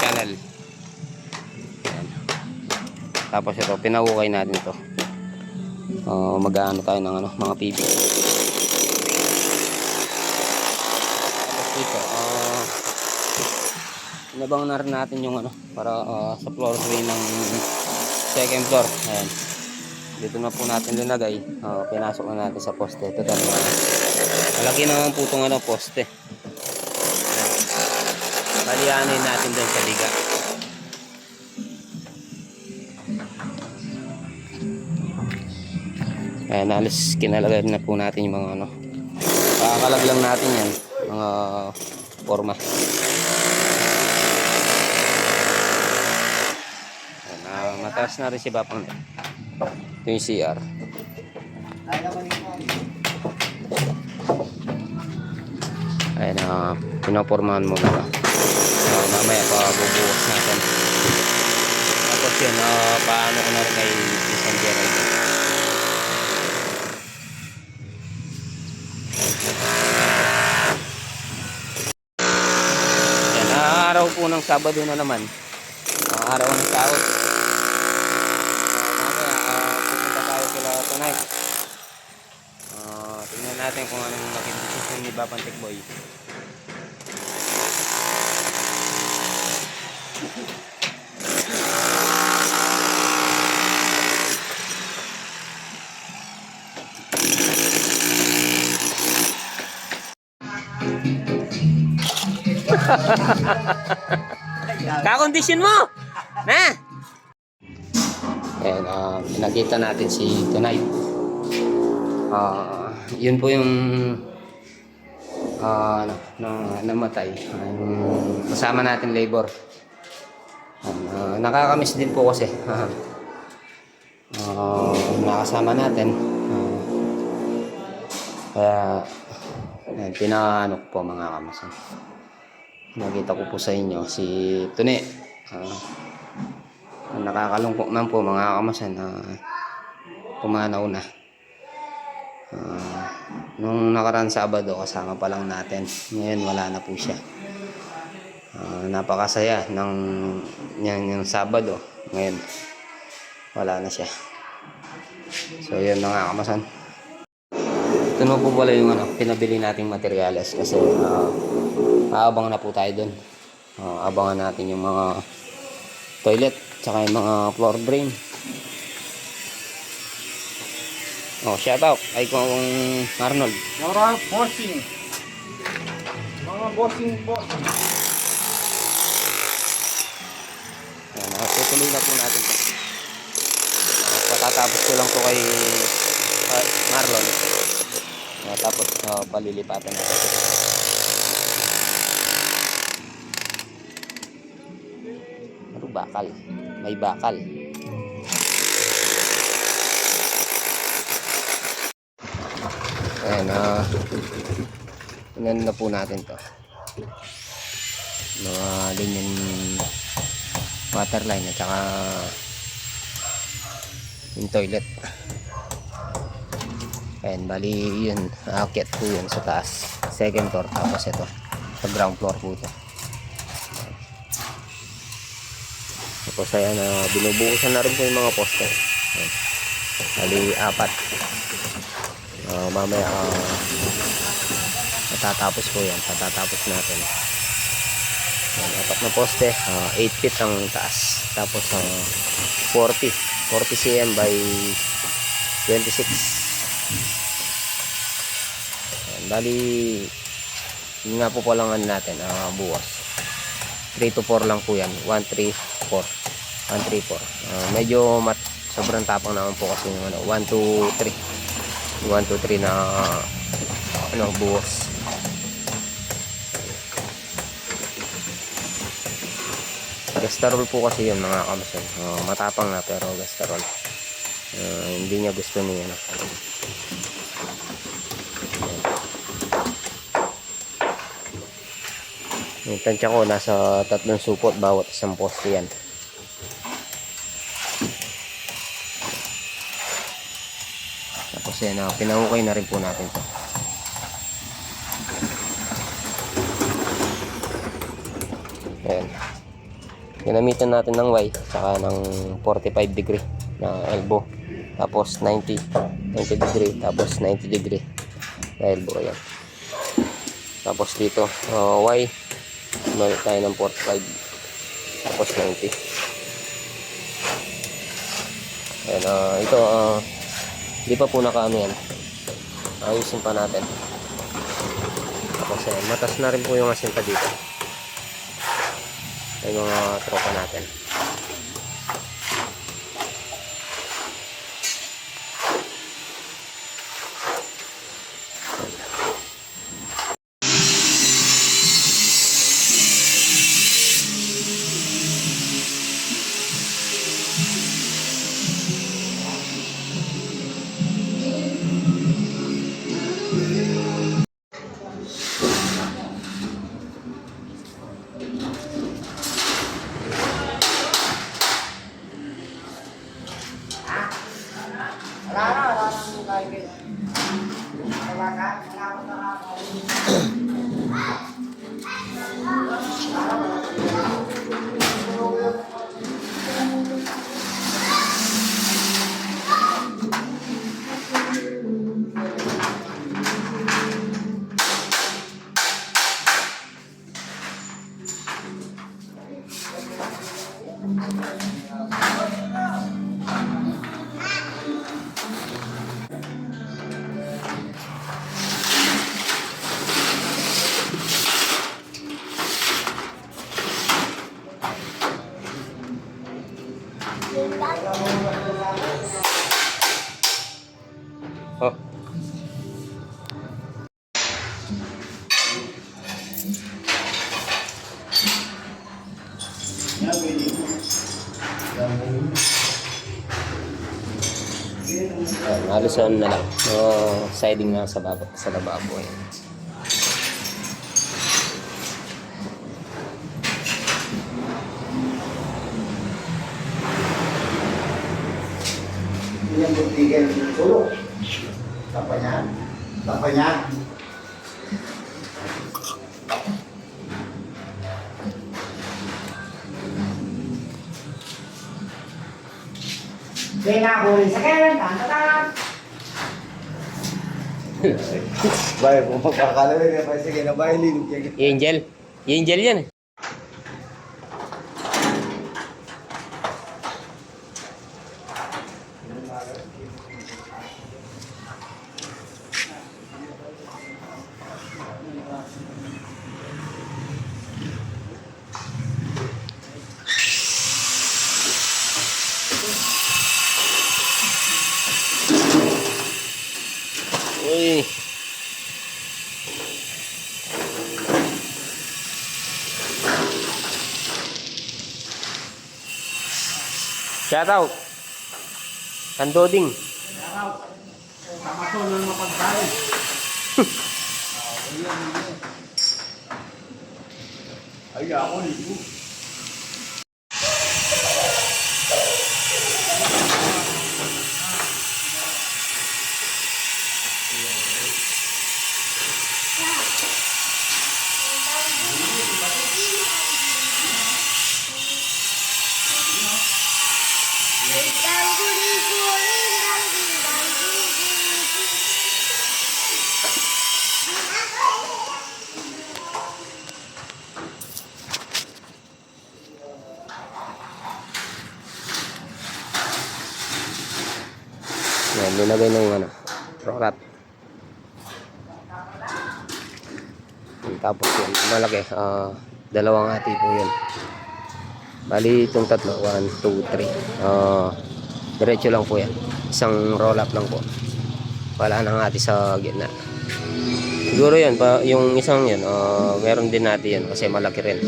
channel. Ayan. Tapos ito, pinahukay natin to. Mag-aano tayo ng mga PB. Tapos dito, inabang na rin natin yung para sa floor tray ng second floor. Ayan. Dito na po natin linagay. Pinasok na natin sa poste. Ito talaga. Malaki naman po itong poste. Palianin natin doon sa liga. Ayan, alis kinalagay na po natin yung mga pakakalag lang natin yan. Mga forma. Ayan, mataas na rin si Bapang. Ito yung CR. Ayan, pinapormahan mo na. Mamaya pa bubuhos natin. Tapos yun, paano ko na rin kay isang Gerald. Ayan, araw po ng Sabado na naman. Araw ng sahod. Pupunta tayo sila tonight. Tingnan natin kung anong nakidesisyon ni Bapang Tikboy. Kakondisyon mo na. Ayan, pinakita natin si tonight. Yun po yung namatay. Kasama natin labor. Nakakamiss din po kasi. Nakasama natin. Kaya pinaano ko po mga kamasan. Nakita ko po sa inyo si Tune. Nakakalungkot man po mga kamasan. Pumanaw na. Nung nakaraan Sabado kasama pa lang natin. Ngayon wala na po siya. Napakasaya ng yung Sabado. Ngayon wala na siya. So yun mga kamasan. Ito na po pala yung pinabili nating materyales kasi aabangan na po tayo dun. Abangan natin yung mga toilet tsaka yung mga floor drain. Shout out ay kung Arnold. Mga bossing po. Tutuloy na po natin ito. Patatapos ko lang po kay Marlon. Tapos palilipatan natin. Bakal. May bakal. Ayan, tingnan na po natin to. Mga ganyan waterline at saka yung toilet. Ayan, bali yun, aakyat po yun sa taas. Second floor, tapos ito sa ground floor po ito. Tapos ayan, binubuhusan na rin po yung mga poste. Ayan. Bali, 4. Mamaya matatapos po yan. Patatapos natin. Ayan, 4 na poste. 8 feet ang taas. Tapos 40 cm by 26. Ayan, bali yun nga po palangan natin buwas 3 to 4 lang po yan. 1, 3, 4. 1, 3, 4. Medyo sobrang tapang naman po kasi yung 1, 2, 3. 1, 2, 3 na buwas. Gasterol po kasi yun mga kamasan. Matapang na pero gasterol. Hindi niya gusto niya. Yung tansya ko nasa 3 supot bawat isang poste yan. Tapos yan, pinahukay na rin po natin to. Ayan. Ginamitan natin ng Y saka ng 45 degree na elbow. Tapos 90 degree, tapos 90 degree na elbow. Ayan. Tapos dito Y, gumamit tayo ng 45, tapos 90. Ayan, ito hindi pa po nakaano yan. Ayusin pa natin. Tapos ayan, matas na rin po yung asinta dito. Ay mga tropa natin. Oh. Halos ano na lang. Siding na sa lababo. Ayan. Yang bertiga dulu. Tapanya. Kaya boleh sekarang, tantan. Baik, pumapakala na pa sige na bahay linog yan. Angel yan. Uy. Shout out. Kandoding. Sama to nang mapagbahay. Ay, ako ligo. Yan, linagay na yung rokat. Tapos yun, malaki. Dalawang hati po yun. Bali itong tatlo, 1, 2, 3. Diretso lang po yan. Isang roll up lang po. Wala nang hati sa gitna. Siguro yun, yung isang yun, meron din natin yun kasi malaki rin.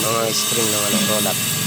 Mga string ng roll up.